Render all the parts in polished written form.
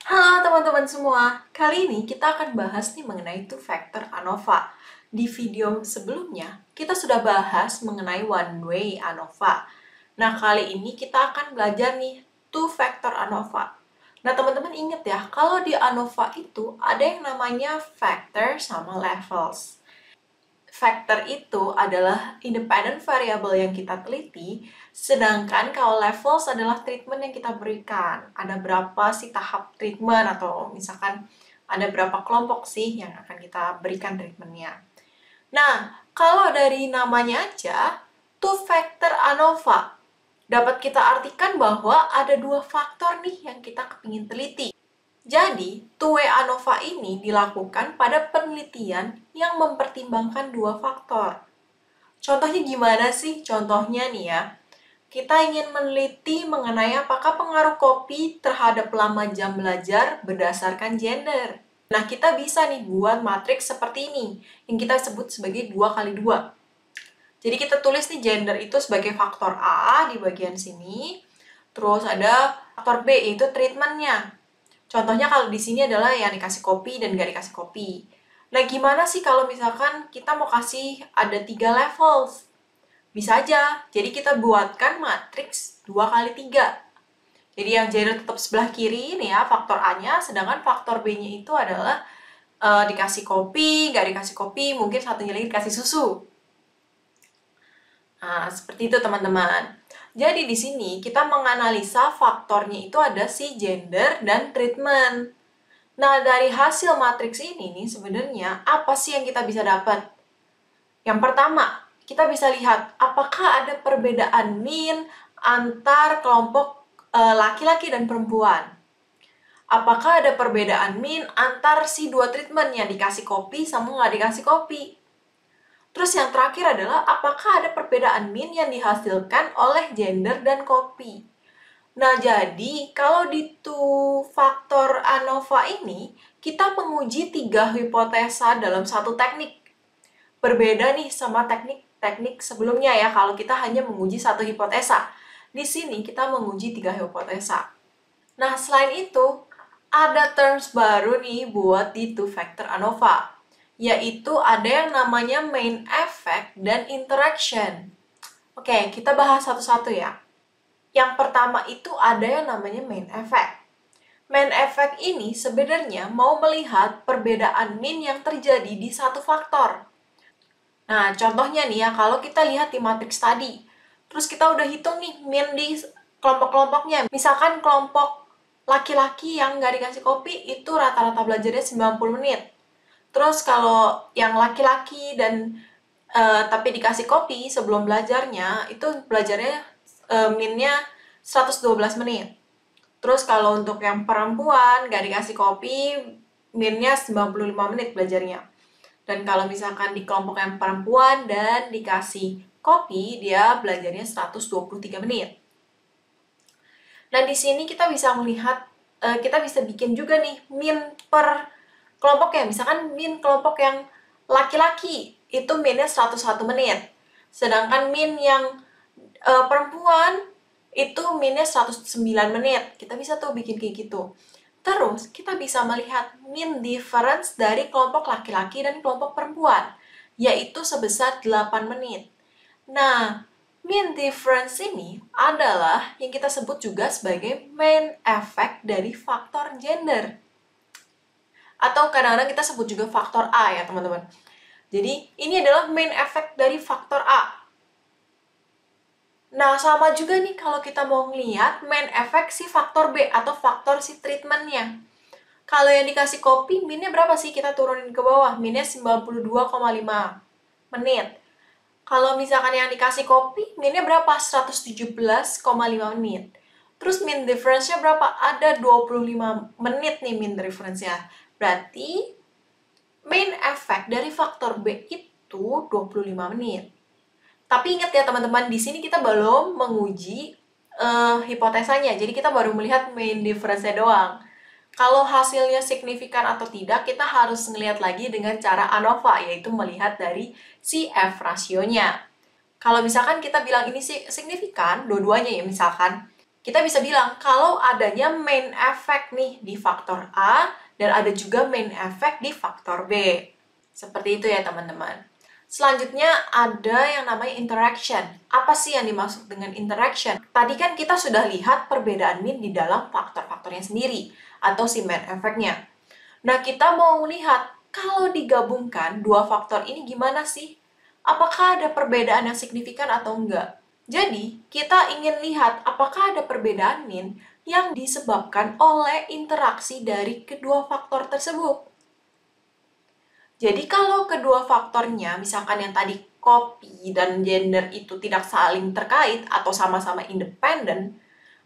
Halo teman-teman semua, kali ini kita akan bahas nih mengenai two factor ANOVA. Di video sebelumnya, kita sudah bahas mengenai one way ANOVA. Nah, kali ini kita akan belajar nih two factor ANOVA. Nah, teman-teman ingat ya, kalau di ANOVA itu ada yang namanya factor sama levels. Factor itu adalah independent variable yang kita teliti, sedangkan kalau levels adalah treatment yang kita berikan. Ada berapa sih tahap treatment, atau misalkan ada berapa kelompok sih yang akan kita berikan treatmentnya. Nah, kalau dari namanya aja, two factor ANOVA, dapat kita artikan bahwa ada dua faktor nih yang kita kepingin teliti. Jadi, two-way ANOVA ini dilakukan pada penelitian yang mempertimbangkan dua faktor. Contohnya gimana sih? Contohnya nih ya, kita ingin meneliti mengenai apakah pengaruh kopi terhadap lama jam belajar berdasarkan gender. Nah, kita bisa nih buat matriks seperti ini, yang kita sebut sebagai 2 kali 2. Jadi kita tulis nih gender itu sebagai faktor A di bagian sini, terus ada faktor B, yaitu treatmentnya. Contohnya kalau di sini adalah yang dikasih kopi dan nggak dikasih kopi. Nah, gimana sih kalau misalkan kita mau kasih ada 3 levels? Bisa aja. Jadi kita buatkan matriks 2 kali 3. Jadi yang gender tetap sebelah kiri ini ya, faktor A-nya, sedangkan faktor B-nya itu adalah dikasih kopi, nggak dikasih kopi, mungkin satunya lagi dikasih susu. Nah, seperti itu teman-teman. Jadi di sini kita menganalisa faktornya itu ada si gender dan treatment. Nah, dari hasil matriks ini nih sebenarnya apa sih yang kita bisa dapat? Yang pertama, kita bisa lihat apakah ada perbedaan mean antar kelompok laki-laki dan perempuan. Apakah ada perbedaan mean antar si dua treatment yang dikasih kopi sama nggak dikasih kopi? Terus yang terakhir adalah apakah ada perbedaan mean yang dihasilkan oleh gender dan kopi. Nah, jadi kalau di two faktor ANOVA ini, kita menguji 3 hipotesa dalam satu teknik. Berbeda nih sama teknik-teknik sebelumnya ya, kalau kita hanya menguji satu hipotesa. Di sini kita menguji 3 hipotesa. Nah, selain itu, ada terms baru nih buat di two factor ANOVA, yaitu ada yang namanya main effect dan interaction. Oke, kita bahas satu-satu ya. Yang pertama itu ada yang namanya main effect. Main effect ini sebenarnya mau melihat perbedaan mean yang terjadi di satu faktor. Nah, contohnya nih ya, kalau kita lihat di matriks tadi, terus kita udah hitung nih mean di kelompok-kelompoknya. Misalkan kelompok laki-laki yang nggak dikasih kopi itu rata-rata belajarnya 90 menit. Terus kalau yang laki-laki dan tapi dikasih kopi sebelum belajarnya, itu belajarnya min-nya 112 menit. Terus kalau untuk yang perempuan nggak dikasih kopi, min-nya 95 menit belajarnya. Dan kalau misalkan di kelompok yang perempuan dan dikasih kopi, dia belajarnya 123 menit. Nah, di sini kita bisa melihat, kita bisa bikin juga nih min per kelompok ya. Misalkan min kelompok yang laki-laki, itu min-nya 101 menit. Sedangkan min yang perempuan, itu min-nya 109 menit. Kita bisa tuh bikin kayak gitu. Terus, kita bisa melihat mean difference dari kelompok laki-laki dan kelompok perempuan, yaitu sebesar 8 menit. Nah, mean difference ini adalah yang kita sebut juga sebagai main effect dari faktor gender. Atau kadang-kadang kita sebut juga faktor A ya, teman-teman. Jadi, ini adalah main effect dari faktor A. Nah, sama juga nih kalau kita mau ngeliat main effect si faktor B atau faktor si treatmentnya. Kalau yang dikasih kopi, minnya berapa sih? Kita turunin ke bawah. Minnya 92,5 menit. Kalau misalkan yang dikasih kopi, minnya berapa? 117,5 menit. Terus min difference-nya berapa? Ada 25 menit nih min difference-nya. Berarti main effect dari faktor B itu 25 menit. Tapi ingat ya teman-teman, di sini kita belum menguji hipotesanya. Jadi kita baru melihat main difference-nya doang. Kalau hasilnya signifikan atau tidak, kita harus ngelihat lagi dengan cara ANOVA, yaitu melihat dari si F rasionya. Kalau misalkan kita bilang ini signifikan, dua-duanya ya misalkan, kita bisa bilang kalau adanya main effect nih di faktor A dan ada juga main effect di faktor B. Seperti itu ya teman-teman. Selanjutnya ada yang namanya interaction. Apa sih yang dimaksud dengan interaction? Tadi kan kita sudah lihat perbedaan min di dalam faktor-faktornya sendiri atau si main effect-nya. Nah, kita mau lihat kalau digabungkan dua faktor ini gimana sih? Apakah ada perbedaan yang signifikan atau enggak? Jadi, kita ingin lihat apakah ada perbedaan min yang disebabkan oleh interaksi dari kedua faktor tersebut. Jadi kalau kedua faktornya, misalkan yang tadi kopi dan gender itu tidak saling terkait atau sama-sama independen,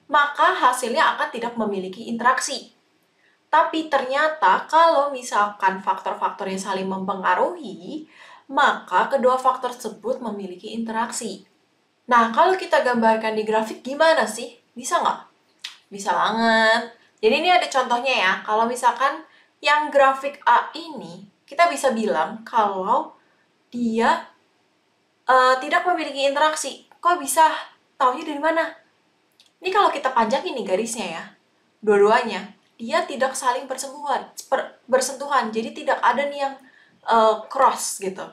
maka hasilnya akan tidak memiliki interaksi. Tapi ternyata kalau misalkan faktor-faktornya saling mempengaruhi, maka kedua faktor tersebut memiliki interaksi. Nah, kalau kita gambarkan di grafik gimana sih? Bisa nggak? Bisa banget. Jadi ini ada contohnya ya. Kalau misalkan yang grafik A ini, kita bisa bilang kalau dia tidak memiliki interaksi. Kok bisa? Taunya dari mana? Ini kalau kita panjangin nih garisnya ya, dua-duanya, dia tidak saling bersentuhan. Jadi tidak ada nih yang cross gitu.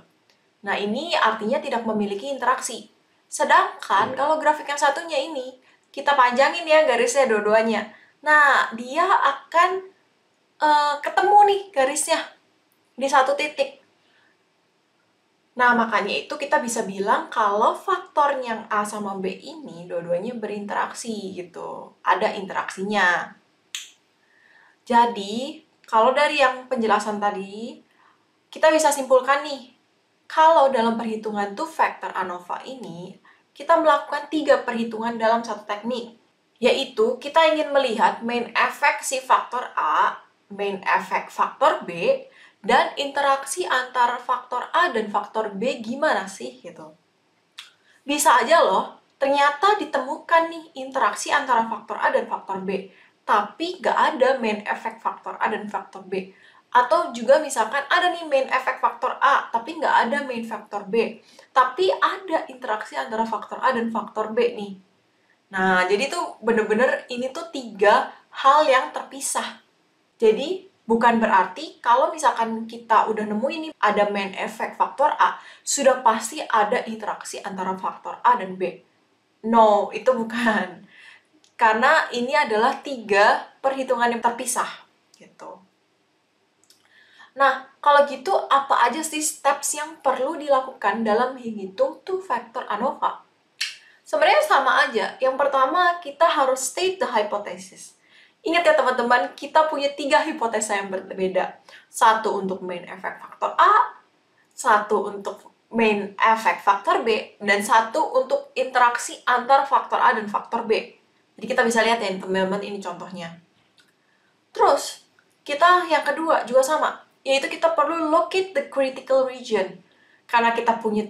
Nah, ini artinya tidak memiliki interaksi. Sedangkan kalau grafik yang satunya ini, kita panjangin ya garisnya dua-duanya. Nah, dia akan ketemu nih garisnya di satu titik. Nah, makanya itu kita bisa bilang kalau faktor yang A sama B ini dua-duanya berinteraksi gitu. Ada interaksinya. Jadi, kalau dari yang penjelasan tadi, kita bisa simpulkan nih, kalau dalam perhitungan two-factor ANOVA ini, kita melakukan 3 perhitungan dalam satu teknik. Yaitu, kita ingin melihat main effect si faktor A, main effect faktor B, dan interaksi antara faktor A dan faktor B gimana sih gitu. Bisa aja loh, ternyata ditemukan nih interaksi antara faktor A dan faktor B, tapi nggak ada main effect faktor A dan faktor B. Atau juga misalkan ada nih main effect faktor A, tapi nggak ada main faktor B. Tapi ada interaksi antara faktor A dan faktor B nih. Nah, jadi tuh bener-bener ini tuh 3 hal yang terpisah. Jadi, bukan berarti kalau misalkan kita udah nemu ini ada main effect faktor A, sudah pasti ada interaksi antara faktor A dan B. No, itu bukan. Karena ini adalah 3 perhitungan yang terpisah. Gitu. Nah, kalau gitu apa aja sih steps yang perlu dilakukan dalam menghitung two-factor ANOVA? Sebenarnya sama aja. Yang pertama, kita harus state the hypothesis. Ingat ya teman-teman, kita punya 3 hipotesa yang berbeda. Satu untuk main effect faktor A, satu untuk main effect faktor B, dan satu untuk interaksi antar faktor A dan faktor B. Jadi kita bisa lihat ya teman-teman, ini contohnya. Terus, kita yang kedua juga sama, yaitu kita perlu locate the critical region. Karena kita punya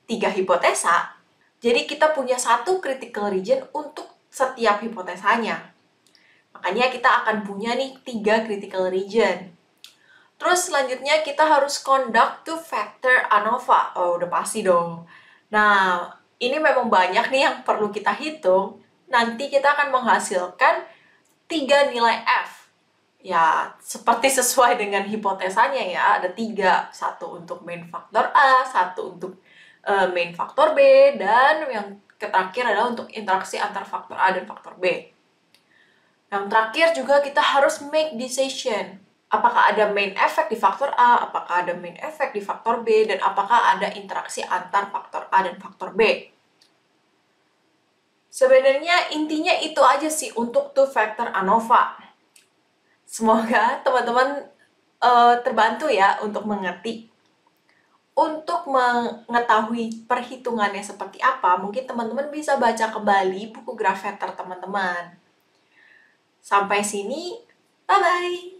3 hipotesa, jadi kita punya satu critical region untuk setiap hipotesanya. Makanya kita akan punya nih 3 critical region. Terus selanjutnya kita harus conduct two-factor ANOVA. Oh, udah pasti dong. Nah, ini memang banyak nih yang perlu kita hitung. Nanti kita akan menghasilkan 3 nilai F. Ya, seperti sesuai dengan hipotesanya ya. Ada 3. Satu untuk main faktor A, satu untuk main faktor B, dan yang terakhir adalah untuk interaksi antar faktor A dan faktor B. Yang terakhir juga kita harus make decision. Apakah ada main effect di faktor A, apakah ada main effect di faktor B, dan apakah ada interaksi antar faktor A dan faktor B. Sebenarnya intinya itu aja sih untuk two-factor ANOVA. Semoga teman-teman terbantu ya untuk mengerti. Untuk mengetahui perhitungannya seperti apa, mungkin teman-teman bisa baca kembali buku Graph Vector teman-teman. Sampai sini, bye-bye!